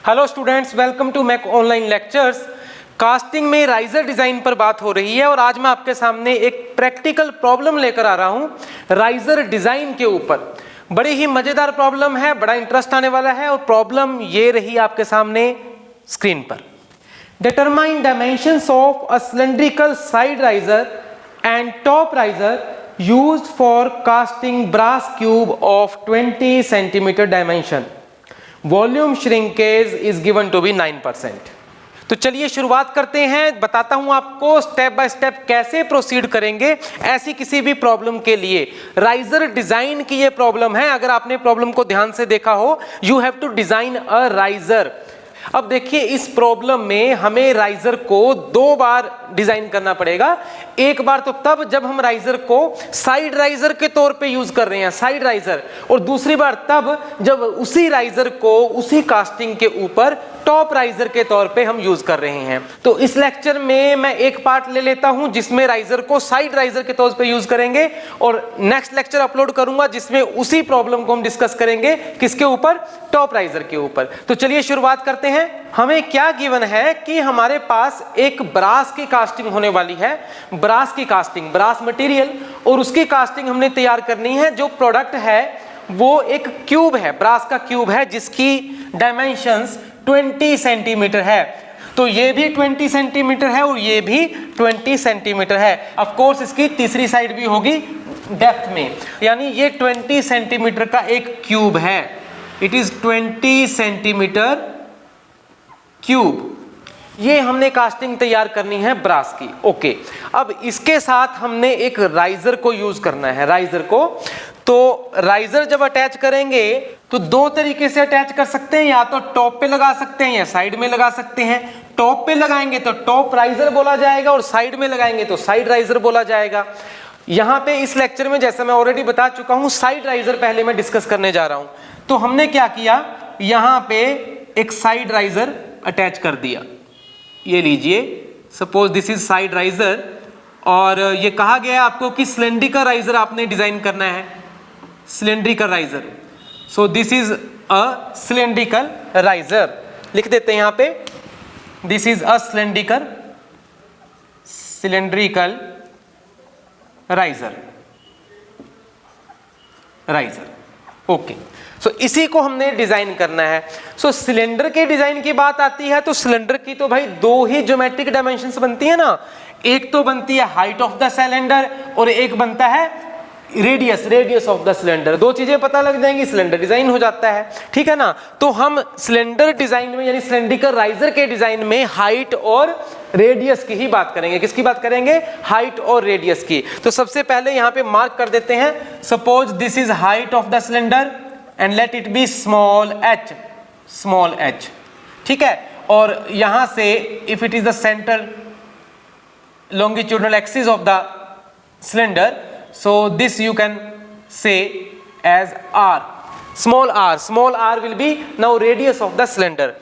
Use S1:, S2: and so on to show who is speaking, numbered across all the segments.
S1: Hello students, welcome to Mac online lectures. Casting में riser design पर बात हो रही है और आज मैं आपके सामने एक प्रैक्टिकल प्रॉब्लम लेकर आ रहा हूं राइजर डिजाइन के ऊपर। बड़ी ही मजेदार प्रॉब्लम है, बड़ा इंटरेस्ट आने वाला है और प्रॉब्लम ये रही आपके सामने स्क्रीन पर। Determine dimensions of a cylindrical side riser and top riser used for casting brass cube of 20 centimeter dimension. Volume shrinkage is given to be 9%. तो चलिए शुरुआत करते हैं। बताता हूं आपको स्टेप बाय स्टेप कैसे प्रोसीड करेंगे ऐसी किसी भी प्रॉब्लम के लिए। राइजर डिजाइन की ये प्रॉब्लम है। अगर आपने प्रॉब्लम को ध्यान से देखा हो, you have to design a riser. अब देखिए इस प्रॉब्लम में हमें राइजर को दो बार डिजाइन करना पड़ेगा। एक बार तो तब जब हम राइजर को साइड राइजर के तौर पे यूज कर रहे हैं, साइड राइजर, और दूसरी बार तब जब उसी राइजर को उसी कास्टिंग के ऊपर टॉप राइजर के तौर पे हम यूज कर रहे हैं। तो इस लेक्चर में मैं एक पार्ट ले लेता हूं जिसमें राइजर को साइड राइजर के तौर पे यूज करेंगे और नेक्स्ट लेक्चर अपलोड करूंगा जिसमें उसी प्रॉब्लम को हम डिस्कस करेंगे। किसके ऊपर? टॉप राइजर के ऊपर। तो चलिए शुरुआत करते हैं। हमें क्या गिवन है कि हमारे पास एक ब्रास की कास्टिंग होने वाली है, ब्रास की कास्टिंग, ब्रास मटेरियल, और उसकी कास्टिंग हमने तैयार करनी है। जो प्रोडक्ट है वो एक क्यूब है, ब्रास का क्यूब है जिसकी डायमेंशंस 20 सेंटीमीटर है। तो ये भी 20 सेंटीमीटर है और ये भी 20 सेंटीमीटर है। ऑफ कोर्स इसकी तीसरी साइड भी होगी डेप्थ में, यानी ये 20 सेंटीमीटर का एक क्यूब है। It is 20 centimetre cube. ये हमने कास्टिंग तैयार करनी है ब्रास की। ओके, अब इसके साथ हमने एक राइजर को यूज करना है, राइजर को। तो राइजर जब अटैच करेंगे तो दो तरीके से अटैच कर सकते हैं, या तो टॉप पे लगा सकते हैं या साइड में लगा सकते हैं। टॉप पे लगाएंगे तो टॉप राइजर बोला जाएगा और साइड में लगाएंगे तो साइड राइजर बोला जाएगा। यहां पे इस लेक्चर में जैसा मैं ऑलरेडी बता चुका हूं, साइड राइजर पहले मैं डिस्कस करने जा रहा हूं। तो हमने क्या किया, यहां पे एक साइड राइजर अटैच कर दिया। ये लीजिए, suppose this is side riser, और ये कहा गया है आपको कि सिलिंड्रिकल राइजर आपने डिजाइन करना है, cylindrical riser. So this is a cylindrical riser. लिख देते हैं यहां पे, this is a cylindrical riser, okay. So इसी को हमने डिजाइन करना है। सो सिलेंडर के डिजाइन की बात आती है तो सिलेंडर की तो भाई दो ही ज्योमेट्रिक डायमेंशंस बनती है ना। एक तो बनती है हाइट ऑफ द सिलेंडर और एक बनता है रेडियस ऑफ द सिलेंडर। दो चीजें पता लग जाएंगी, सिलेंडर डिजाइन हो जाता है, ठीक है ना। तो हम सिलेंडर डिजाइन में यानी सिलिंड्रिकल राइजर के डिजाइन में हाइट और रेडियस की ही बात करेंगे। किसकी बात करेंगे? हाइट और रेडियस की। तो सबसे पहले यहां पे मार्क कर देते हैं, suppose this is height of the cylinder and let it be small h, ठीक है। और यहां से if it is the center longitudinal axis of the cylinder, so this you can say as r. Small r will be now radius of the cylinder.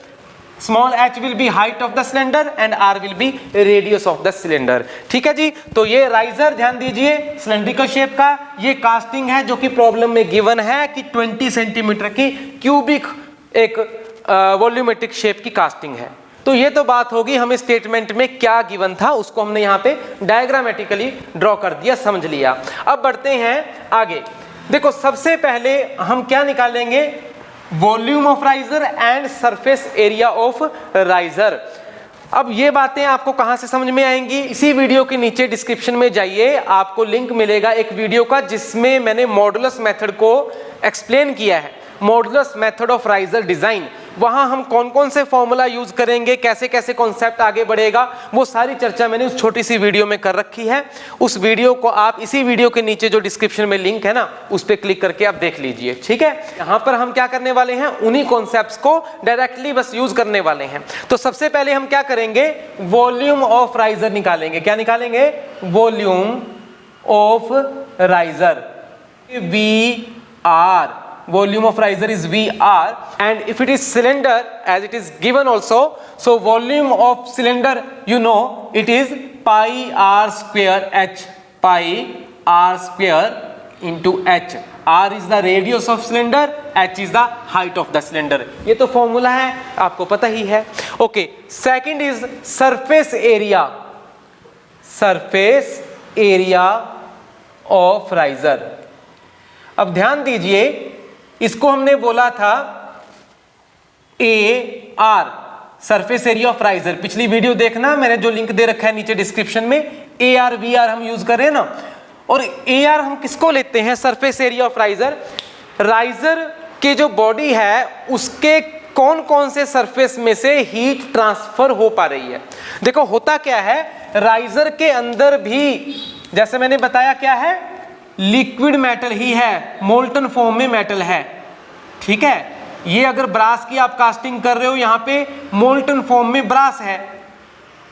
S1: Small h will be height of the cylinder and r will be radius of the cylinder, ठीक है जी। तो ये riser ध्यान दीजिए, cylindrical shape का ये casting है जो कि प्रॉब्लम में गिवन है कि 20 सेंटीमीटर की क्यूबिक एक वॉल्यूमेट्रिक शेप की कास्टिंग है। तो ये तो बात होगी, हमें स्टेटमेंट में क्या गिवन था उसको हमने यहाँ पे डायग्रामेटिकली ड्रॉ कर दिया, समझ लिया। अब बढ़ते हैं आगे। देखो सबसे पहले हम क्या निकालेंगे, volume of riser and surface area of riser. अब ये बातें आपको कहां से समझ में आएंगी? इसी वीडियो के नीचे डिस्क्रिप्शन में जाइए, आपको लिंक मिलेगा एक वीडियो का जिसमें मैंने मॉडुलस मेथड को एक्सप्लेन किया है, modulus method of riser design. वहां हम कौन कौन से फॉर्मूला यूज करेंगे, कैसे कैसे कॉन्सेप्ट आगे बढ़ेगा, वो सारी चर्चा मैंने उस छोटी सी वीडियो में कर रखी है। उस वीडियो को आप इसी वीडियो के नीचे जो डिस्क्रिप्शन में लिंक है ना, उस पर क्लिक करके आप देख लीजिए, ठीक है। यहां पर हम क्या करने वाले हैं, उन्हीं कॉन्सेप्ट्स को डायरेक्टली बस यूज करने वाले हैं। तो सबसे पहले हम क्या करेंगे, वॉल्यूम ऑफ राइजर निकालेंगे। क्या निकालेंगे? Volume of riser, VR. Volume of riser is VR, and if it is cylinder as it is given also, so volume of cylinder you know it is pi r square h, pi r square into h. R is the radius of cylinder, H is the height of the cylinder. ये तो formula है, आपको पता ही है। Okay, second is surface area, surface area of riser. अब ध्यान दीजिए, इसको हमने बोला था AR, surface area of riser. पिछली वीडियो देखना, मैंने जो लिंक दे रखा है नीचे डिस्क्रिप्शन में, AR VR हम यूज कर रहे हैं ना। और AR हम किसको लेते हैं? Surface area of riser. Riser के जो बॉडी है उसके कौन कौन से सरफेस में से हीट ट्रांसफर हो पा रही है। देखो होता क्या है, राइजर के अंदर भी जैसे मैंने बताया क्या है, लिक्विड मेटल ही है, मोल्टन फॉर्म में मेटल है, ठीक है। ये अगर ब्रास की आप कास्टिंग कर रहे हो, यहाँ पे मोल्टन फॉर्म में ब्रास है,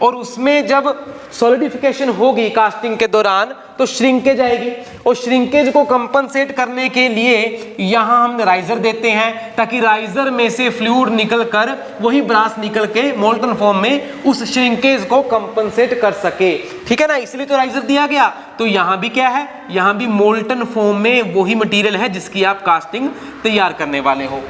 S1: और उसमें जब सॉलिडिफिकेशन होगी कास्टिंग के दौरान तो श्रिंकेज आएगी, और श्रिंकेज को कंपनसेट करने के लिए यहाँ हम राइजर देते हैं, ताकि राइजर में से फ्लूइड निकल कर वही ब्रास निकल के मोल्टन फॉर्म में उस श्रिंकेज को कंपनसेट कर सके, ठीक है ना। इसलिए तो राइजर दिया गया। तो यहाँ भी क्या है, यहाँ भी मोल्टन फॉर्म में वही मटीरियल है जिसकी आप कास्टिंग तैयार करने वाले हो।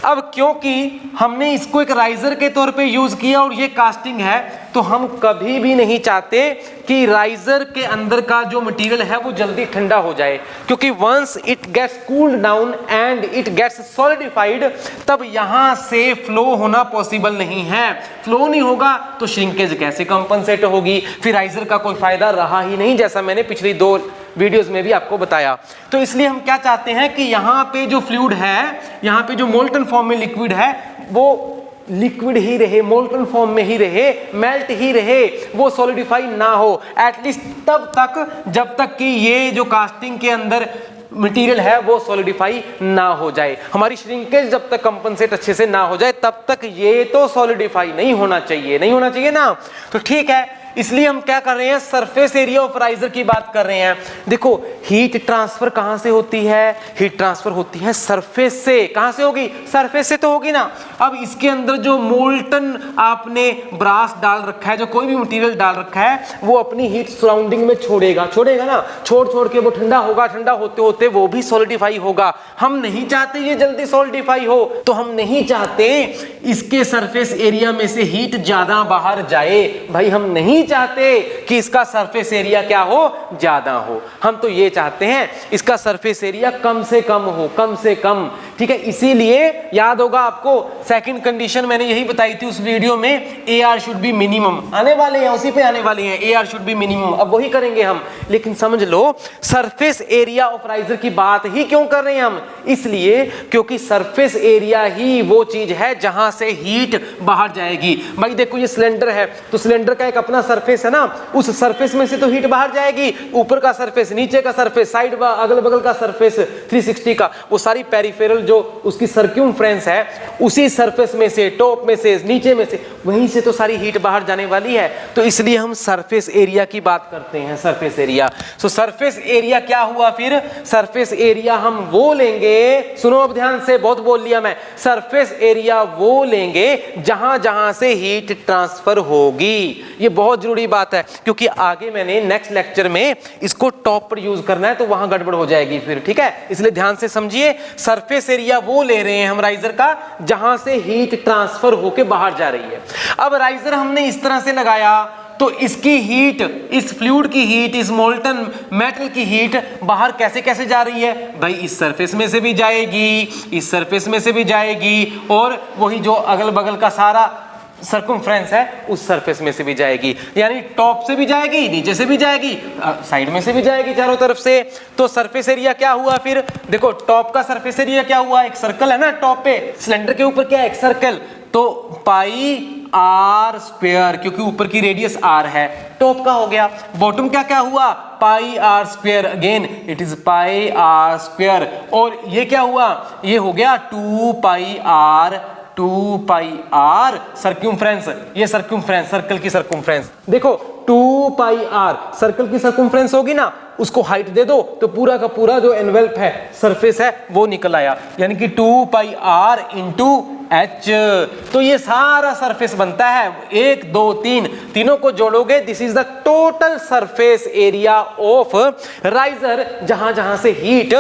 S1: अब क्योंकि हमने इसको एक राइजर के तौर पे यूज किया और ये कास्टिंग है, तो हम कभी भी नहीं चाहते कि राइजर के अंदर का जो मटेरियल है वो जल्दी ठंडा हो जाए, क्योंकि once it gets cooled down and it gets solidified, तब यहां से फ्लो होना पॉसिबल नहीं है। फ्लो नहीं होगा तो श्रिंकेज कैसे कंपनसेट होगी, फिर राइजर का कोई फायदा रहा ही नहीं, जैसा मैंने पिछली 2 वीडियोस में भी आपको बताया। तो इसलिए हम क्या चाहते हैं कि यहाँ पे जो फ्लूइड है, यहाँ पे जो मोल्टन फॉर्म में लिक्विड है, वो लिक्विड ही रहे, मोल्टन फॉर्म में ही रहे, मेल्ट ही रहे, वो सॉलिडिफाई ना हो, एटलीस्ट तब तक जब तक कि ये जो कास्टिंग के अंदर मटेरियल है वो सॉलिडिफाई ना हो जाए। हमारी श्रिंकेज जब तक कंपनसेट अच्छे से ना हो जाए तब तक ये तो सॉलिडिफाई नहीं होना चाहिए, नहीं होना चाहिए ना। तो ठीक है, इसलिए हम क्या कर रहे हैं, सरफेस एरिया ऑफ राइजर की बात कर रहे हैं। देखो हीट ट्रांसफर कहां से होती है? हीट ट्रांसफर होती है सरफेस से। कहां से होगी? सरफेस से तो होगी ना। अब इसके अंदर जो मोल्टन आपने ब्रास डाल रखा है, जो कोई भी मटेरियल डाल रखा है, वो अपनी हीट सराउंडिंग में छोड़ेगा ना, छोड़ के वो ठंडा होगा, ठंडा होते होते वो भी सॉलिडिफाई होगा। हम नहीं चाहते ये जल्दी सॉलिडिफाई हो, तो हम नहीं चाहते इसके सरफेस एरिया में से हीट ज्यादा बाहर जाए। भाई हम नहीं चाहते कि इसका सरफेस एरिया क्या हो, ज्यादा हो। हम तो ये चाहते हैं इसका सरफेस एरिया कम से कम हो, कम से कम, ठीक है। इसीलिए याद होगा आपको, सेकंड कंडीशन मैंने यही बताई थी उस वीडियो में, AR शुड बी मिनिमम। आने वाले हैं, उसी पे आने वाले हैं, AR शुड बी मिनिमम। अब वही करेंगे हम, लेकिन समझ लो सरफेस एरिया ऑफ राइजर की बात ही क्यों कर रहे हैं हम? इसलिए क्योंकि सरफेस एरिया ही वो चीज है जहां से हीट बाहर जाएगी। भाई देखो ये सिलेंडर है, तो सिलेंडर का एक अपना सरफेस है ना, उस सरफेस में से तो हीट बाहर जाएगी। ऊपर का सरफेस, नीचे का सरफेस, साइड अगल बगल का सरफेस 360 का, वो सारी पेरिफेरल जो उसकी सर्क्यूमफ्रेंस है, उसी सरफेस में से, टॉप में से, नीचे में से, वहीं से तो सारी हीट बाहर जाने वाली है। तो इसलिए हम सरफेस एरिया की बात करते हैं, सरफेस एरिया। सो सरफेस एरिया क्या हुआ फिर? सरफेस एरिया हम वो लेंगे, सुनो अब ध्यान से, बहुत बोल लिया मैं। सरफेस एरिया वो लेंगे जहां जहां से हीट ट्रांसफर होगी। ये बहुत जरूरी बात है, क्योंकि आगे मैंने नेक्स्ट लेक्चर में इसको टॉप पर यूज करना है, तो वहां गड़बड़ हो जाएगी फिर, ठीक है। इसलिए ध्यान से समझिए, सरफेस एरिया वो ले रहे हैं हम राइजर का जहां से हीट ट्रांसफर होके बाहर जा रही है। अब राइजर हमने इस तरह से लगाया, तो इसकी हीट, इस फ्लूइड की हीट, इस मोल्टन मेटल की हीट बाहर कैसे कैसे जा रही है? भाई इस सरफेस में से भी जाएगी, इस सरफेस में से भी जाएगी, और वही जो अगल बगल का सारा सर्कमफ्रेंस है उस सरफेस में से भी जाएगी। यानी टॉप से भी जाएगी, नीचे से भी जाएगी, साइड में से भी जाएगी, चारों तरफ से। तो सरफेस एरिया क्या हुआ फिर? देखो टॉप का सरफेस एरिया क्या हुआ? एक सर्कल है ना टॉप पे, सिलेंडर के ऊपर क्या है? एक सर्कल। तो पाई आर स्क्वायर, क्योंकि ऊपर की रेडियस r है, टॉप का हो गया। बॉटम क्या क्या हुआ? Pi are square, again it is pi are square. और ये क्या हुआ? ये हो गया 2 पाई आर, 2 पाई आर सर्क्यूमफ्रेंस। ये सर्क्यूमफ्रेंस, सर्कल की सर्क्यूमफ्रेंस देखो, 2 पाई आर सर्कल की सर्कम्फ्रेंस होगी ना, उसको हाइट दे दो तो पूरा का पूरा जो एनवेल्प है, सरफेस है, वो निकल आया, यानी कि 2 पाई आर इंटू एच। तो ये सारा सरफेस बनता है, 1 2 3, तीनों को जोड़ोगे, this is the total surface area of riser, जहां जहां से हीट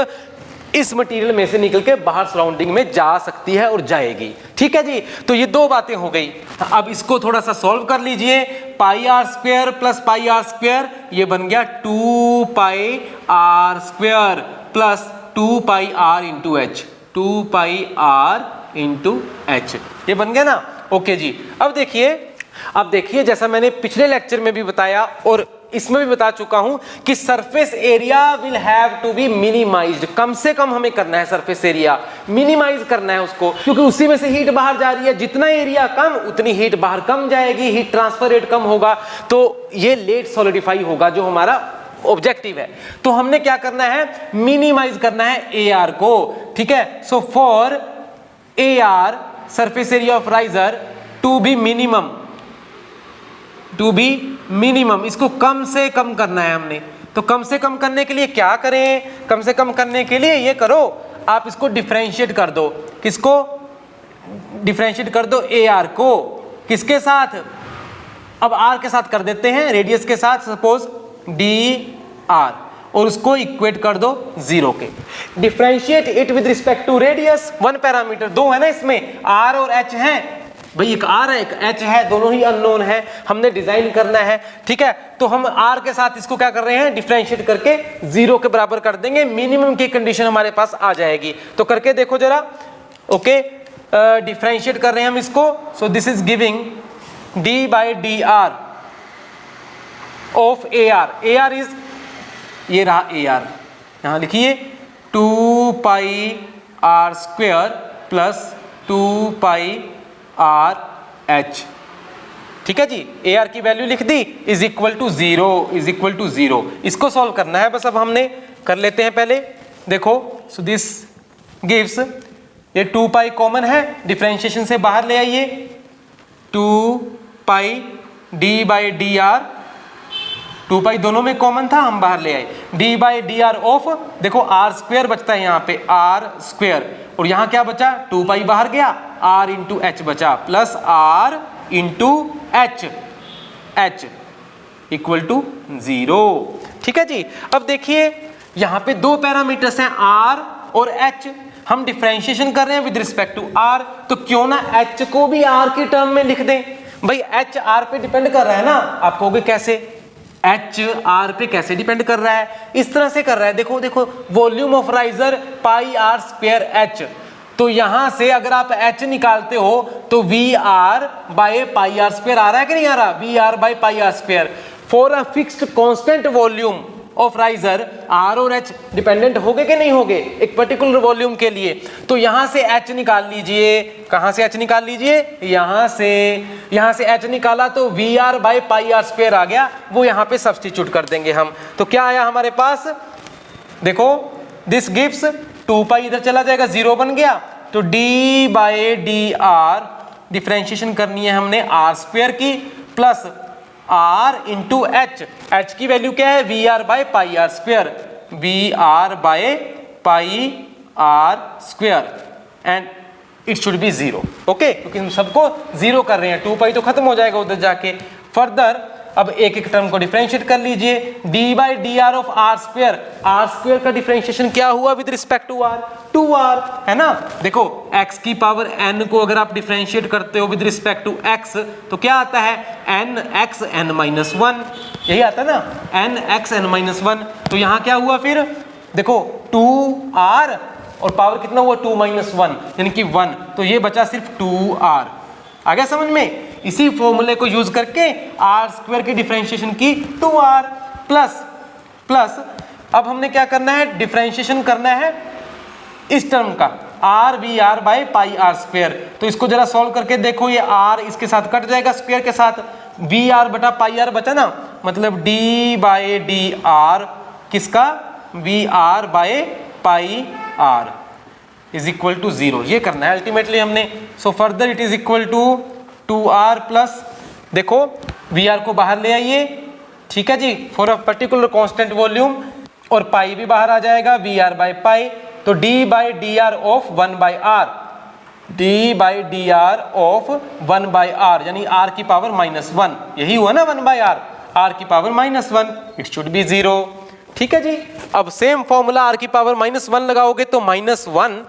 S1: इस मटेरियल में से निकल के बाहर सराउंडिंग में जा सकती है और जाएगी। ठीक है जी, तो ये दो बातें हो गई। अब इसको थोड़ा सा सॉल्व कर लीजिए। Pi are square plus pi are square, ये बन गया 2 pi are square plus 2 pi r into h, 2 pi r into h, ये बन गया ना। ओके जी, अब देखिए जैसा मैंने पिछले लेक्चर में भी बताया और इसमें भी बता चुका हूं कि surface area will have to be minimized. कम से कम हमें करना है सरफेस एरिया, मिनिमाइज करना है उसको, क्योंकि उसी में से हीट बाहर जा रही है। जितना एरिया कम उतनी हीट बाहर कम जाएगी, हीट ट्रांसफर रेट कम होगा, तो ये लेट सॉलिडिफाई होगा जो हमारा ऑब्जेक्टिव है। तो हमने क्या करना है, मिनिमाइज करना है ए आर को। ठीक है, so for a R surface area of riser to be minimum, इसको कम से कम करना है हमने। तो कम से कम करने के लिए क्या करें, कम से कम करने के लिए ये करो, आप इसको डिफरेंशिएट कर दो। किसको डिफरेंशिएट कर दो, ए आर को। किसके साथ, अब आर के साथ कर देते हैं, रेडियस के साथ, सपोज डी आर, और उसको इक्वेट कर दो 0 के। Differentiate it with respect to radius, 1 parameter, 2 है ना इसमें, आर और एच है भाई, एक आर है एक एच है, दोनों ही अननोन है, हमने डिजाइन करना है। ठीक है, तो हम आर के साथ इसको क्या कर रहे हैं, डिफरेंशिएट करके 0 के बराबर कर देंगे, मिनिमम की कंडीशन हमारे पास आ जाएगी। तो करके देखो जरा। ओके, डिफरेंशिएट कर रहे हैं हम इसको। So this is giving d by D R of A r. A r is, ये रहा ए आर, यहां लिखिए 2 pi are square plus 2 pi r h. ठीक है जी, ए आर की वैल्यू लिख दी, इज इक्वल टू 0। इसको सॉल्व करना है बस। अब हमने कर लेते हैं पहले, देखो। सो दिस गिव्स, ये 2 पाई कॉमन है, डिफरेंशिएशन से बाहर ले आइए, 2 पाई डी बाई डी आर, 2 पाई दोनों में कॉमन था, हम बाहर ले आए, D by D R of, देखो आर स्क्वायर बचता है यहाँ पे, आर स्क्वायर, और यहाँ क्या बचा, 2 पाई बाहर गया, आर इंटू एच बचा, plus are into H, H equal to 0। ठीक है जी, अब देखिए यहाँ पे 2 पैरामीटर्स हैं, आर और एच। हम डिफरेंशिएशन कर रहे हैं विद रिस्पेक्ट टू आर, तो क्यों ना एच को भी आर की टर्म में लिख दें। भाई एच आर पे डिपेंड कर रहा है ना, आप कहोगे कैसे, एच आर पे कैसे डिपेंड कर रहा है, इस तरह से कर रहा है। देखो volume of riser pi are square h, तो यहां से अगर आप एच निकालते हो तो V are by pi are square आ रहा है कि नहीं आ रहा, V are by pi are square. For a fixed constant volume of riser r और एच डिपेंडेंट होगे कि नहीं होगे एक पर्टिकुलर वॉल्यूम के लिए। तो यहां से एच निकाल लीजिए, कहां से एच निकाल लीजिए, यहां से एच निकाला तो V are by pi are square आ गया, वो यहां पे सब्स्टिट्यूट कर देंगे हम। तो क्या आया हमारे पास, देखो दिस गिव्स 2 पाई इधर चला जाएगा, 0 बन गया, तो D by D R, differentiation करनी है हमने आर स्क्वायर की, plus are into H, H की वैल्यू क्या है, V are by pi are square, V are by pi are square, and it should be 0। Okay, क्योंकि हम सबको 0 कर रहे हैं, 2 पाई तो खत्म हो जाएगा उधर जाके। फर्दर अब एक एक टर्म को डिफरेंशिएट कर लीजिए, D by D R of R square, R square का डिफरेंशिएशन क्या हुआ with respect to are, 2r है ना। देखो x की पावर n को अगर आप डिफरेंशिएट करते हो विद रिस्पेक्ट टू x तो क्या आता है, nx n माइनस 1, यही आता है ना, nx n माइनस 1। तो यहाँ क्या हुआ फिर, देखो 2r और पावर कितना हुआ 2 माइनस 1 यानी कि 1, तो ये बचा सिर्फ 2r। आ गया समझ में, इसी फॉर्मूले को यूज करके आर स्क्वायर की डिफरेंशिएशन की 2r प्लस अब हमने क्या करना है, डिफरेंशिएशन करना है इस टर्म का R V are by pi are square. तो इसको जरा सॉल्व करके देखो, ये आर इसके साथ कट जाएगा स्क्वायर के साथ, वी आर बटा पाई आर बचा ना, मतलब डी बाय डी आर किसका, V are by pi r is equal to 0, ये करना है अल्टीमेटली हमने। So further it is equal to 2r plus, देखो वी आर को बाहर ले आइए, ठीक है जी, for a particular constant volume, और पाई भी बाहर आ जाएगा, वी आर बाय पाई, तो D by D R of 1 by R, D by D R of 1 by R यानी आर की पावर -1, यही हुआ ना 1 बाई आर, आर की पावर -1, इट शुड बी 0। ठीक है जी। अब सेम फॉर्मूला आर की पावर -1 लगाओगे तो -1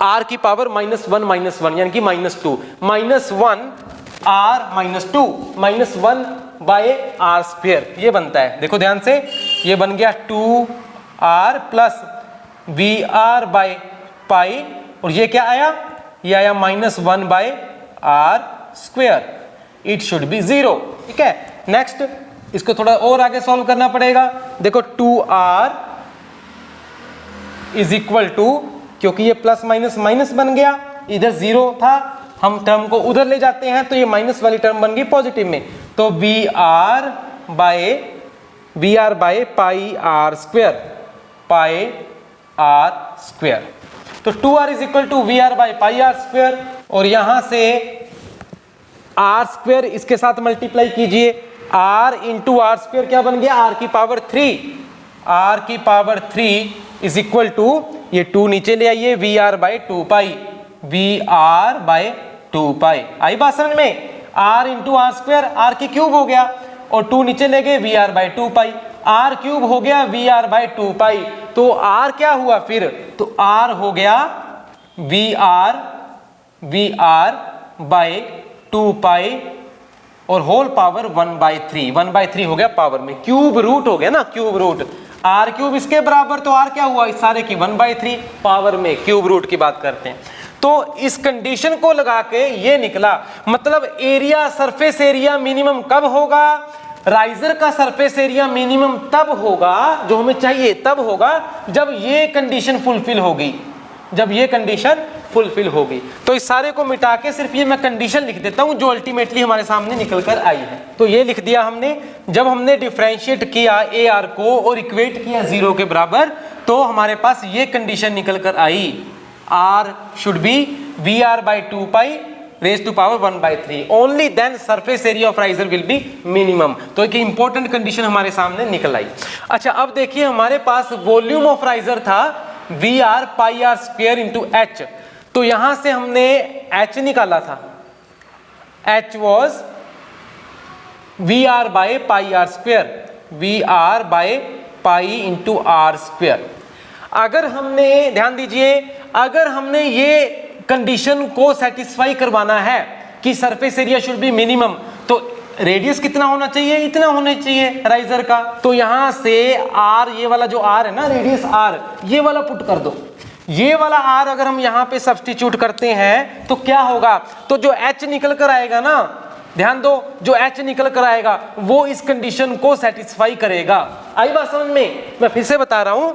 S1: आर की पावर -1 यानी कि -2 -1 आर -2 -1 बाय आर स्क्वेयर ये बनता है। देखो ध्यान से, ये बन गया 2r plus V are by pi, और ये क्या आया, ये आया -1 by R square. It should be 0। ठीक है, नेक्स्ट इसको थोड़ा और आगे सॉल्व करना पड़ेगा। देखो 2r इज इक्वल टू, क्योंकि ये प्लस माइनस माइनस बन गया, इधर 0 था, हम टर्म को उधर ले जाते हैं तो ये माइनस वाली टर्म बन गई पॉजिटिव में, तो V are by pi R square. तो 2r is equal to V are by pi R square, और यहां से आर स्क्वेयर इसके साथ मल्टीप्लाई कीजिए, r इंटू आर स्क्वेयर क्या बन गया, r की पावर 3, r की पावर 3 इज इक्वल टू, ये 2 नीचे ले आइए, V are by 2 pi, V are by 2 pi. आई बात समझ में, r into R square, r की क्यूब हो गया, और 2 नीचे ले गए, V are by 2 pi, r cube हो गया वी आर बाय 2 पाई। तो r क्या हुआ फिर, तो r हो गया वी आर बाय 2 पाई और होल पावर 1/3, 1/3 हो गया पावर में, क्यूब रूट हो गया ना, क्यूब रूट, r क्यूब इसके बराबर, तो r क्या हुआ, इस सारे की 1/3 पावर में, क्यूब रूट की बात करते हैं। तो इस कंडीशन को लगा के ये निकला, मतलब एरिया, सरफेस एरिया मिनिमम कब होगा, राइजर का सरफेस एरिया मिनिमम तब होगा, जो हमें चाहिए तब होगा जब ये कंडीशन फुलफिल होगी, जब ये कंडीशन फुलफिल होगी। तो इस सारे को मिटा के सिर्फ ये मैं कंडीशन लिख देता हूं जो अल्टीमेटली हमारे सामने निकल कर आई है। तो ये लिख दिया हमने, जब हमने डिफरेंशिएट किया ए आर को और इक्वेट किया 0 के बराबर, तो हमारे पास ये कंडीशन निकल कर आई, r should be Vr by 2 pi raised to power 1/3, only then surface area of riser will be minimum। तो एक इंपॉर्टेंट कंडीशन हमारे सामने निकल आई। अच्छा, अब देखिए हमारे पास वॉल्यूम ऑफ राइजर था Vr pi R square into H, तो यहां से हमने h निकाला था, h was Vr by pi R square, Vr by pi into R square. अगर हमने, ध्यान दीजिए, अगर हमने ये कंडीशन को सेटिस्फाई करवाना है कि surface area should be minimum, तो रेडियस कितना होना चाहिए, इतना होना चाहिए राइजर का। तो यहां से r, ये वाला जो r है ना, रेडियस r, ये वाला पुट कर दो, ये वाला r अगर हम यहाँ पे सब्स्टिट्यूट करते हैं तो क्या होगा, तो जो h निकल कर आएगा ना, ध्यान दो, जो h निकल कर आएगा वो इस कंडीशन को सेटिस्फाई करेगा। आई बात समझ में, मैं फिर से बता रहा हूं,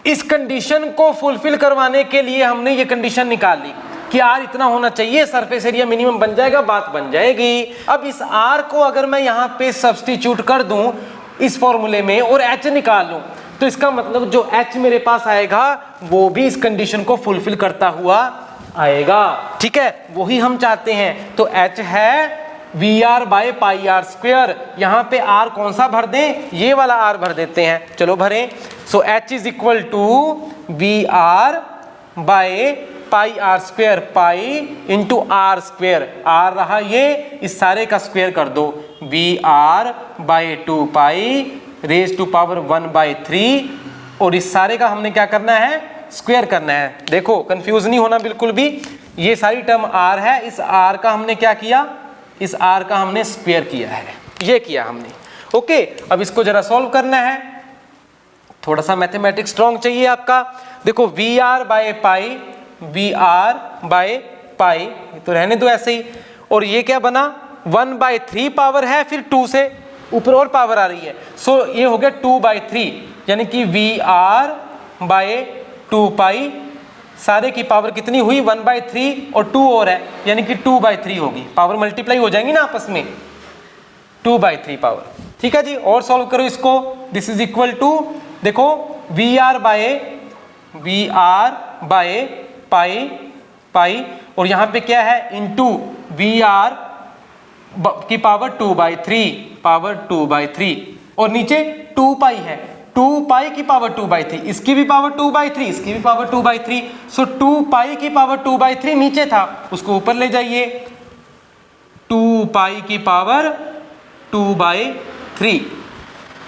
S1: इस कंडीशन को फुलफिल करवाने के लिए हमने ये कंडीशन निकाली कि r इतना होना चाहिए, सरफेस एरिया मिनिमम बन जाएगा, बात बन जाएगी। अब इस r को अगर मैं यहाँ पे सब्स्टिट्यूट कर दूं इस फॉर्मूले में और h निकाल लूं, तो इसका मतलब जो h मेरे पास आएगा वो भी इस कंडीशन को फुलफिल करता हुआ आएगा। ठीक है, वही हम चाहते हैं। तो h है Vr by pi R square, यहाँ पे r कौन सा भर दें, ये वाला r भर देते हैं, चलो भरें। So h is equal to Vr by pi R square, pi into R square, r रहा ये, इस सारे का स्क्वेयर कर दो, Vr by 2 pi raise to power 1/3, और इस सारे का हमने क्या करना है, स्क्वेयर करना है। देखो कंफ्यूज नहीं होना बिल्कुल भी, ये सारी टर्म r है, इस r का हमने क्या किया, इस r का हमने स्क्वेयर किया है, ये किया हमने। ओके, अब इसको जरा सॉल्व करना है, थोड़ा सा मैथमेटिक्स स्ट्रॉन्ग चाहिए आपका। देखो Vr by pi, Vr by pi, तो रहने दो ऐसे ही, और ये क्या बना, 1/3 पावर है, फिर 2 से ऊपर और पावर आ रही है, सो ये हो गया 2/3, यानी कि Vr बाय 2 पाई, सारे की पावर कितनी हुई, 1/3 और 2 और है, यानी कि 2/3 होगी, पावर मल्टीप्लाई हो जाएंगी ना आपस में, 2/3 पावर। ठीक है जी, और सॉल्व करो इसको, दिस इज इक्वल टू, देखो Vr बाय पाई, और यहाँ पे क्या है, इंटू Vr की पावर 2/3, और नीचे 2 पाई है, 2 पाई की पावर 2/3, इसकी भी पावर 2/3, इसकी भी पावर 2/3, सो 2 पाई की पावर 2/3 नीचे था, उसको ऊपर ले जाइए, 2 पाई की पावर 2/3।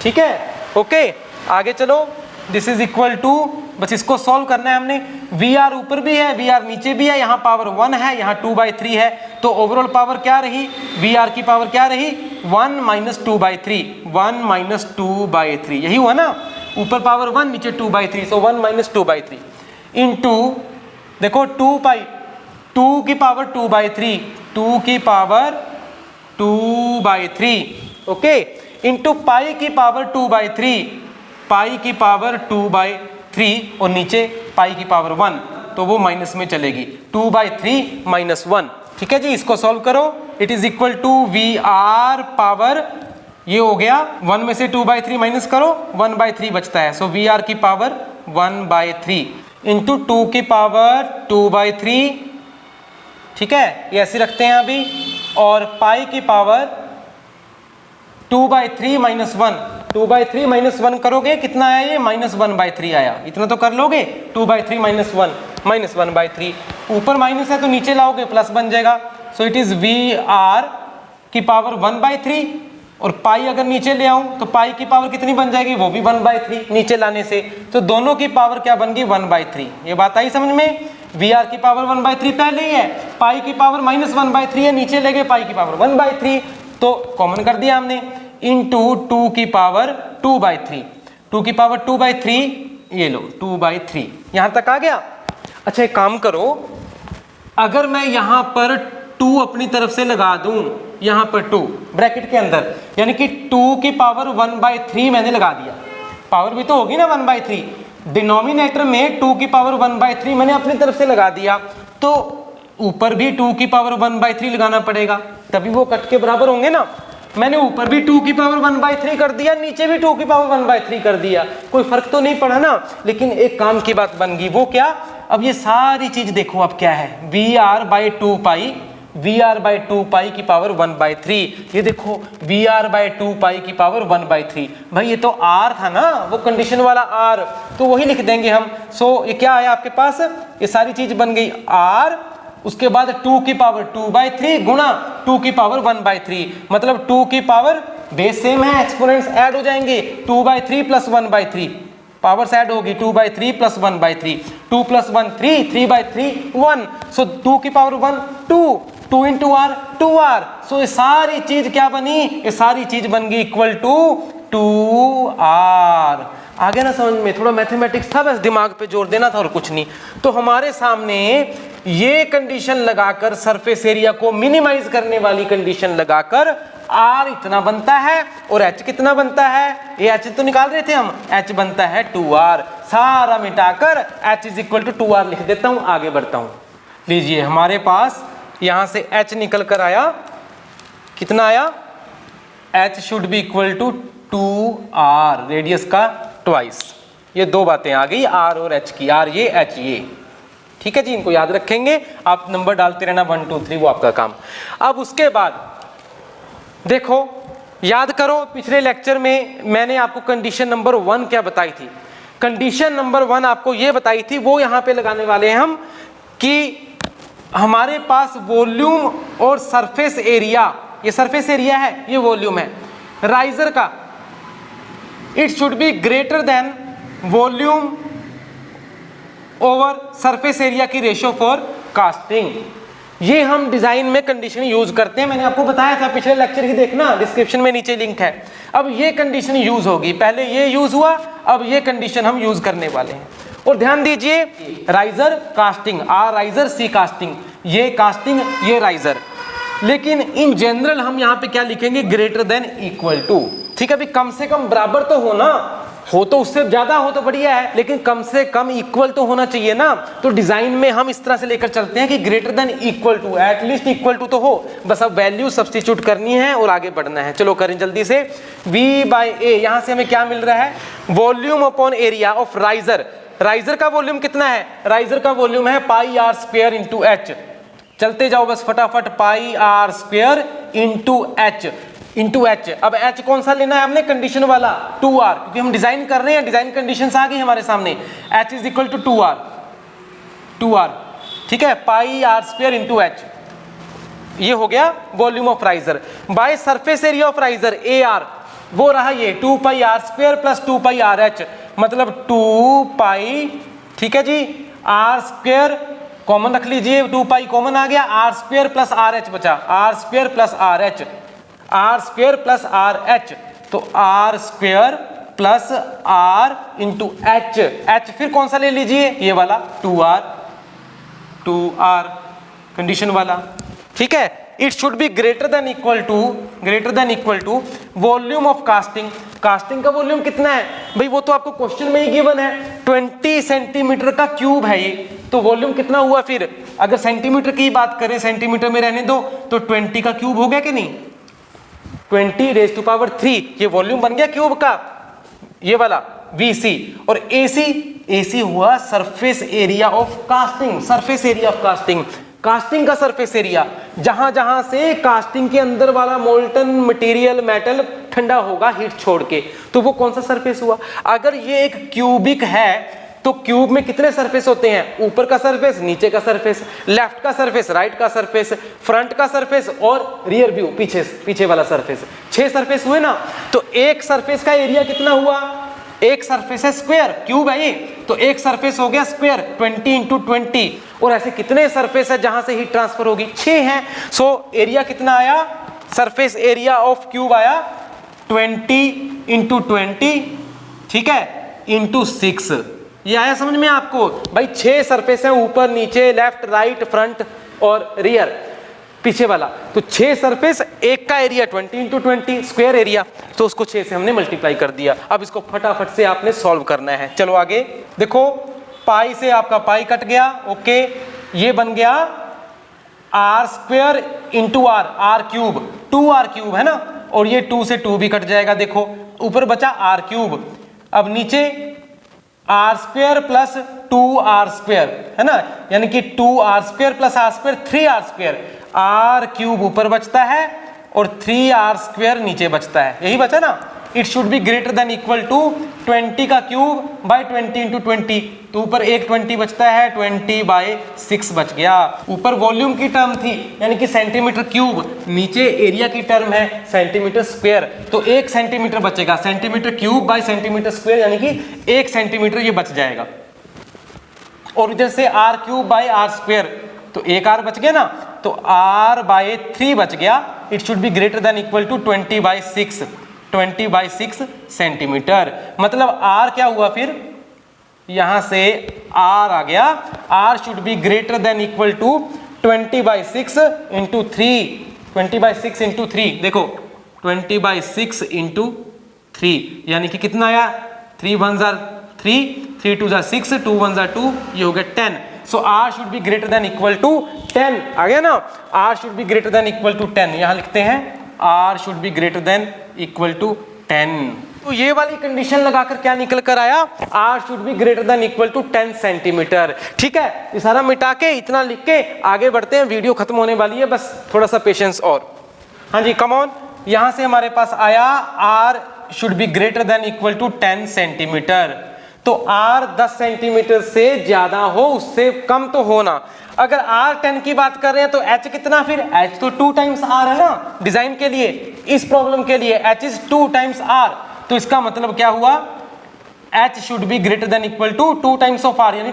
S1: ठीक है, ओके। आगे चलो, दिस इज इक्वल टू, बस इसको सॉल्व करना है हमने। वी आर ऊपर भी है, वी आर नीचे भी है, यहाँ पावर 1 है, यहाँ 2/3 है, तो ओवरऑल पावर क्या रही, वी आर की पावर क्या रही, 1 माइनस 2/3, 1 माइनस 2/3, यही हुआ ना, ऊपर पावर 1 नीचे 2/3, सो 1 माइनस 2/3 इंटू, देखो 2 पाई, 2 की पावर 2/3, 2 की पावर 2/3, ओके, इंटू पाई की पावर 2/3, पाई की पावर 2/3 और नीचे पाई की पावर 1, तो वो माइनस में चलेगी, 2/3 माइनस 1, ठीक है जी। इसको सॉल्व करो, it is equal to V R power, ये हो गया 1 में से 2/3 माइनस करो, 1/3 बचता है, सो वी आर की पावर 1/3 इंटू 2 की पावर 2/3, ठीक है, ये ऐसे रखते हैं अभी, और पाई की पावर 2/3 माइनस 1, 2/3 माइनस 1 करोगे कितना आया, ये माइनस 1/3 आया, इतना तो कर लोगे, 2/3 माइनस 1 माइनस 1/3, ऊपर माइनस है तो नीचे लाओगे प्लस बन जाएगा, so it is V R की पावर 1/3, और पाई अगर नीचे ले आऊं तो पाई की पावर कितनी बन जाएगी, वो भी 1/3 नीचे लाने से, तो दोनों की पावर क्या बन गई, 1/3, ये बात आई समझ में। वी आर की पावर 1/3 पहले ही है, पाई की पावर माइनस 1/3 है, नीचे ले गए पाई की पावर 1/3, तो कॉमन कर दिया हमने, इंटू 2 की पावर 2/3, 2 की पावर 2/3, ये लो 2/3, यहां तक आ गया। अच्छा एक काम करो, अगर मैं यहां पर 2 अपनी तरफ से लगा दूं, यहां पर 2 ब्रैकेट के अंदर, यानी कि 2 की पावर 1/3 मैंने लगा दिया, पावर भी तो होगी ना 1/3, डिनोमिनेटर में 2 की पावर 1/3 मैंने अपनी तरफ से लगा दिया, तो ऊपर भी 2 की पावर 1/3 लगाना पड़ेगा, तभी वो कट के बराबर होंगे ना। मैंने ऊपर भी 2 की पावर 1/3 कर दिया, नीचे भी 2 की पावर 1/3 कर दिया, कोई फर्क तो नहीं पड़ा ना, लेकिन एक काम की बात बन गई, वो क्या, अब ये सारी चीज देखो अब क्या है, V R by 2 pi, V R by 2 pi की पावर 1/3, ये देखो वी आर बाई 2 पाई की पावर 1/3, भाई ये तो आर था ना, वो कंडीशन वाला आर, तो वही लिख देंगे हम। सो ये क्या आया आपके पास, ये सारी चीज बन गई आर, उसके बाद 2 की पावर 2/3 गुणा 2 की पावर 1/3, मतलब 2 की पावर बेस सेम है, एक्सपोनेंट्स ऐड हो जाएंगे, 2/3 प्लस 1/3, पावर्स ऐड होगी, 2/3 प्लस 1/3, 2 प्लस 1 3, 3/3 1, सो 2 की पावर 1 2 इंटू आर 2r, सो ये सारी चीज क्या बनी, ये सारी चीज बन गई इक्वल टू 2r। आ गया ना समझ में, थोड़ा मैथमेटिक्स था, बस दिमाग पे जोर देना था और कुछ नहीं। तो हमारे सामने ये कंडीशन लगाकर, सरफेस एरिया को मिनिमाइज करने वाली कंडीशन लगाकर r इतना बनता है और h कितना बनता है, ये h तो निकाल रहे थे हम, h बनता है 2r, सारा मिटाकर h is equal to 2r लिख देता हूं, आगे बढ़ता हूं। लीजिए हमारे पास यहां से h निकल कर आया, कितना आया, h should be equal to 2r, radius का ट्वाइस, ये दो बातें आ गई, r और h की, r ये h ये, ठीक है जी, इनको याद रखेंगे आप, नंबर डालते रहना 1 2 3, वो आपका काम। अब उसके बाद देखो, याद करो पिछले लेक्चर में मैंने आपको कंडीशन नंबर 1 क्या बताई थी, कंडीशन नंबर 1 आपको ये बताई थी, वो यहां पे लगाने वाले हैं हम, कि हमारे पास वॉल्यूम और सरफेस एरिया, ये सरफेस एरिया है, ये वॉल्यूम है, राइजर का it should be greater then volume over surface area की रेशियो फॉर कास्टिंग। ये हम डिजाइन में कंडीशन यूज करते हैं, मैंने आपको बताया था पिछले लेक्चर की, देखना डिस्क्रिप्शन में नीचे लिंक है। अब ये कंडीशन यूज होगी, पहले ये यूज हुआ, अब ये कंडीशन हम यूज करने वाले हैं। और ध्यान दीजिए, राइजर कास्टिंग, आर राइजर सी कास्टिंग, ये कास्टिंग ये राइजर, लेकिन इन जनरल हम यहाँ पे क्या लिखेंगे, ग्रेटर देन इक्वल टू, ठीक है, अभी कम से कम बराबर तो हो ना, हो तो उससे ज्यादा हो तो बढ़िया है, लेकिन कम से कम इक्वल तो होना चाहिए ना। तो डिजाइन में हम इस तरह से लेकर चलते हैं कि greater than equal to, at least equal to तो हो, बस अब वैल्यू सब्स्टिट्यूट करनी है और आगे बढ़ना है। चलो करें जल्दी से, v बाई ए, यहां से हमें क्या मिल रहा है, volume upon area of riser, riser का वॉल्यूम कितना है, राइजर का वॉल्यूम है pi are square into h, चलते जाओ बस फटाफट, pi are square into h, into h. अब एच कौन सा लेना है हमने, कंडीशन वाला 2r, क्योंकि हम डिजाइन कर रहे हैं, डिजाइन कंडीशंस आ गई हमारे सामने, H is equal to 2r, ठीक है, pi are square into h, ये हो गया volume of riser, by surface area of riser A r, वो रहा ये 2 pi are square plus 2 pi r h, मतलब 2 पाई, ठीक है जी, आर स्क्वायर कॉमन रख लीजिए, 2 पाई कॉमन आ गया, r square plus r h बचा, r square plus r h, r square plus r h, तो r square plus are into H, h फिर कौन सा ले लीजिए, ये वाला 2r कंडीशन वाला, ठीक है। It should be greater than equal to volume of casting, casting का वॉल्यूम कितना है भाई, वो तो आपको क्वेश्चन में ही गिवन है, 20 सेंटीमीटर का क्यूब है ये, तो वॉल्यूम कितना हुआ फिर, अगर सेंटीमीटर की बात करें, सेंटीमीटर में रहने दो, तो 20 का क्यूब हो गया कि नहीं, 20⁻³ ये वॉल्यूम बन गया क्यूब का, ये वाला VC, और AC हुआ surface area of casting, surface area of casting, casting का सरफेस एरिया, जहां जहां से कास्टिंग के अंदर वाला मोल्टन मटेरियल मेटल ठंडा होगा हीट छोड़ के, तो वो कौन सा सरफेस हुआ। अगर ये एक क्यूबिक है तो क्यूब में कितने सरफेस होते हैं, ऊपर का सरफेस, नीचे का सरफेस, लेफ्ट का सरफेस, राइट का सरफेस, फ्रंट का सरफेस और रियर व्यू पीछे वाला सरफेस, 6 सरफेस हुए ना। तो एक सरफेस का एरिया कितना हुआ, एक सरफेस है स्क्वायर, क्यूब है ये, तो एक सरफेस हो गया स्क्वायर 20 × 20, और ऐसे कितने सरफेस है जहां से हीट ट्रांसफर होगी, 6 हैं। सो एरिया कितना आया, सरफेस एरिया ऑफ क्यूब आया 20 × 20, ठीक है, इंटू 6, ये आया समझ में आपको भाई। 6 सरफेस है, ऊपर नीचे लेफ्ट राइट फ्रंट और रियर पीछे वाला, तो 6 सरफेस, एक का एरिया 20 × 20 स्क्वायर एरिया, तो उसको 6 से हमने मल्टीप्लाई कर दिया। अब इसको फटाफट से आपने सॉल्व करना है। चलो आगे देखो, पाई से आपका पाई कट गया, ओके, ये बन गया r square into r, r cube, 2r cube है ना, और ये 2 से 2 भी कट जाएगा, देखो ऊपर बचा आर क्यूब, अब नीचे are square plus 2r square है ना, यानी कि 2r square plus r square 3r square, r cube ऊपर बचता है और 3r स्क्वायर नीचे बचता है, यही बचा ना। It should be greater than equal to 20 का क्यूब बाय 20 × 20, तो ऊपर एक 20 बचता है, 20/6 बच गया। ऊपर वॉल्यूम की टर्म थी यानी कि सेंटीमीटर क्यूब, नीचे एरिया की टर्म है सेंटीमीटर स्क्वायर, तो 1 सेंटीमीटर बचेगा, centimetre cube by centimetre square यानी कि 1 सेंटीमीटर ये बच जाएगा, और इधर से r cube by r square, तो 1 r बच गया ना, तो r/3 बच गया। It should be greater than equal to 20/6 centimetre, मतलब r क्या हुआ फिर, यहां से r आ गया, r should be greater than equal to 20/6 into 3, 20/6 into 3, देखो 20/6 इंटू 3 यानी कि कितना आया, 3 1 3, 3 2 6, 2 1 2, ये हो गया 10। So r should be greater than equal to 10, आ गया ना, r should be greater than equal to 10, यहां लिखते हैं r should be greater than equal to 10। तो ये वाली कंडीशन लगाकर क्या निकल कर आया, r should be greater than equal to 10 centimetre. ठीक है, ये सारा मिटा के इतना लिख के आगे बढ़ते हैं, वीडियो खत्म होने वाली है, बस थोड़ा सा पेशेंस और। हाँ जी, कम ऑन, यहां से हमारे पास आया r should be greater than equal to 10 centimetre, तो r 10 सेंटीमीटर से ज्यादा हो, उससे कम तो होना। अगर r 10 की बात कर रहे हैं तो h कितना, फिर h तो 2 टाइम्स r है ना, डिजाइन के लिए, इस प्रॉब्लम के लिए h इज 2 टाइम्स r, तो इसका मतलब क्या हुआ, h should be greater than equal to 2 times of r यानी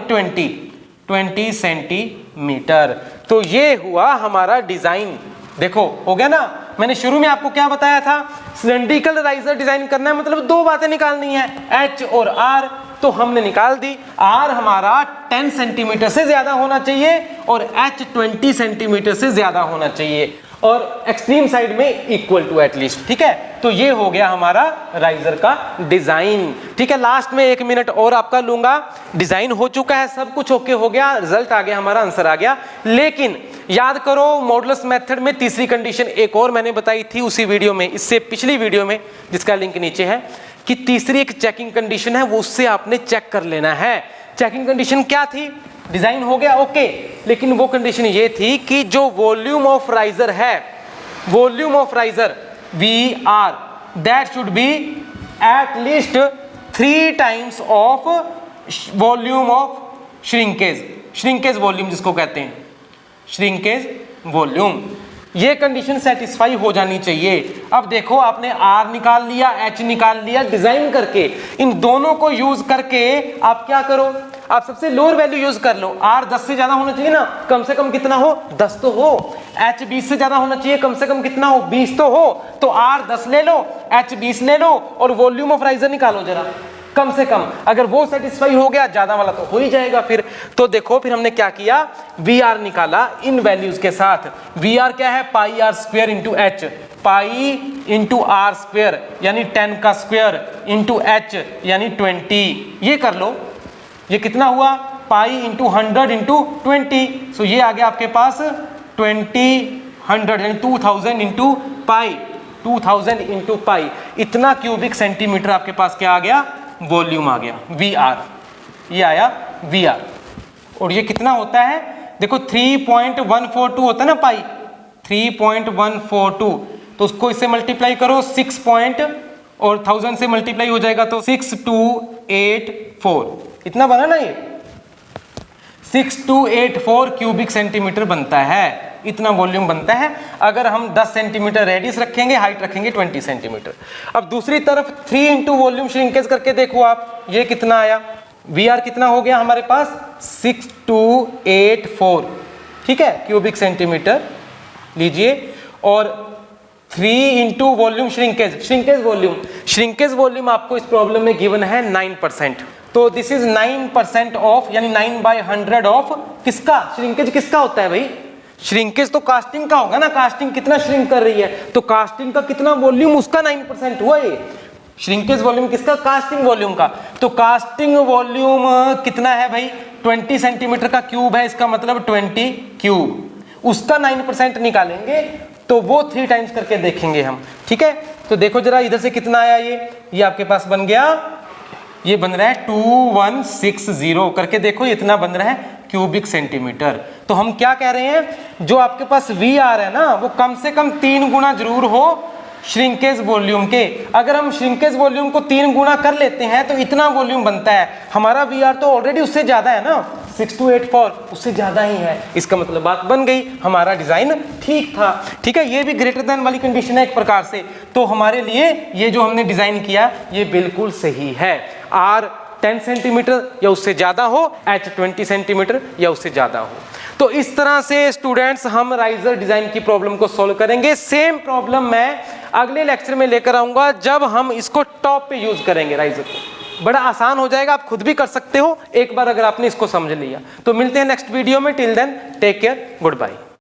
S1: 20 सेंटीमीटर। तो ये हुआ हमारा डिजाइन, देखो हो गया ना। मैंने शुरू में आपको क्या बताया था, सिलेंड्रिकल राइजर डिजाइन करना है मतलब 2 बातें निकालनी है, h और r, तो हमने निकाल दी। r हमारा 10 सेंटीमीटर से ज्यादा होना चाहिए और h 20 सेंटीमीटर से ज्यादा होना चाहिए, और एक्सट्रीम साइड में इक्वल टू एटलीस्ट। ठीक है, तो ये हो गया हमारा राइजर का डिजाइन। ठीक है, लास्ट में 1 मिनट और आपका लूंगा। डिजाइन हो चुका है, सब कुछ ओके हो गया, रिजल्ट आ गया, हमारा आंसर आ गया। लेकिन याद करो, मॉडुलस मेथड में तीसरी कंडीशन एक और मैंने बताई थी उसी वीडियो में, इससे पिछली वीडियो में, जिसका लिंक नीचे है, कि तीसरी एक चेकिंग कंडीशन है, वो उससे आपने चेक कर लेना है। चेकिंग कंडीशन क्या थी, डिजाइन हो गया ओके, लेकिन वो कंडीशन ये थी कि जो वॉल्यूम ऑफ राइजर है, volume of riser VR, that should be at least 3 times of volume of shrinkage, shrinkage volume जिसको कहते हैं, श्रिंकेज वॉल्यूम। ये कंडीशन सेटिस्फाई हो जानी चाहिए। अब देखो आपने R निकाल लिया, H निकाल लिया, डिजाइन करके इन दोनों को यूज करके आप क्या करो, आप सबसे लोअर वैल्यू यूज कर लो। R 10 से ज्यादा होना चाहिए ना, कम से कम कितना हो, 10 तो हो। H 20 से ज्यादा होना चाहिए, कम से कम कितना हो, 20 तो हो। तो R 10 ले लो, H 20 ले लो और वॉल्यूम ऑफ राइजर निकालो जरा, कम से कम। अगर वो सेटिस्फाई हो गया, ज्यादा वाला तो हो ही जाएगा फिर। तो देखो फिर हमने क्या किया, VR निकाला इन वैल्यूज के साथ। VR क्या है, पाई R square into H, pi into R square यानी 10 का स्क्वायर इंटू H यानी 20। ये कर लो, ये कितना हुआ, पाई इंटू 100 इंटू 20। सो ये आ गया आपके पास 20 यानी 2000 इंटू पाई, 2000 इंटू पाई। इतना क्यूबिक सेंटीमीटर आपके पास क्या आ गया, वॉल्यूम आ गया, VR। ये आया VR। और ये कितना होता है, देखो 3.142 होता है ना पाई, 3.142। तो उसको इससे मल्टीप्लाई करो 6 पॉइंट और 1000 से मल्टीप्लाई हो जाएगा तो 6284। इतना बना ना, ये 6284 क्यूबिक सेंटीमीटर बनता है। इतना वॉल्यूम बनता है अगर हम 10 सेंटीमीटर रेडियस रखेंगे, हाइट रखेंगे 20 सेंटीमीटर। अब दूसरी तरफ 3 इंटू वॉल्यूम श्रिंकेज करके देखो आप, ये कितना आया, VR कितना हो गया हमारे पास 6284, ठीक है, क्यूबिक सेंटीमीटर लीजिए। और 3 इंटू वॉल्यूम श्रिंकेज वॉल्यूम आपको इस प्रॉब्लम में गिवन है 9%। तो दिस इज 9% ऑफ, यानी 9/100 ऑफ किसका, श्रिंकेज किसका होता है भाई, श्रिंकेज तो कास्टिंग का होगा ना, कास्टिंग कितना श्रिंक कर रही है, तो कास्टिंग का कितना वॉल्यूम, उसका 9% हुआ ये। श्रिंकेज वॉल्यूम किसका, कास्टिंग वॉल्यूम का। तो कास्टिंग वॉल्यूम कितना है भाई, 20 सेंटीमीटर का क्यूब है, इसका मतलब 20 क्यूब, उसका 9% निकालेंगे तो वो 3 टाइम्स करके देखेंगे हम, ठीक है। तो देखो जरा इधर से कितना आया, ये आपके पास बन गया, ये बन रहा है 2160 करके देखो, इतना बन रहा है क्यूबिक सेंटीमीटर। तो हम क्या कह रहे हैं, जो आपके पास VR है ना, वो कम से कम 3 गुना जरूर हो श्रिंकेज वॉल्यूम के। अगर हम श्रिंकेज वॉल्यूम को 3 गुना कर लेते हैं तो इतना वॉल्यूम बनता है। हमारा VR तो ऑलरेडी उससे ज्यादा है ना, 6284 उससे ज्यादा ही है। इसका मतलब बात बन गई, हमारा डिजाइन ठीक था, ठीक है। ये भी ग्रेटर देन वाली कंडीशन है एक प्रकार से। तो हमारे लिए ये जो हमने डिजाइन किया ये बिल्कुल सही है। R 10 सेंटीमीटर या उससे ज्यादा हो, H 20 सेंटीमीटर या उससे ज्यादा हो। तो इस तरह से स्टूडेंट्स हम राइजर डिजाइन की प्रॉब्लम को सॉल्व करेंगे। सेम प्रॉब्लम मैं अगले लेक्चर में लेकर आऊंगा जब हम इसको टॉप पे यूज करेंगे राइजर को। बड़ा आसान हो जाएगा, आप खुद भी कर सकते हो एक बार अगर आपने इसको समझ लिया। तो मिलते हैं नेक्स्ट वीडियो में, till then take care, good bye.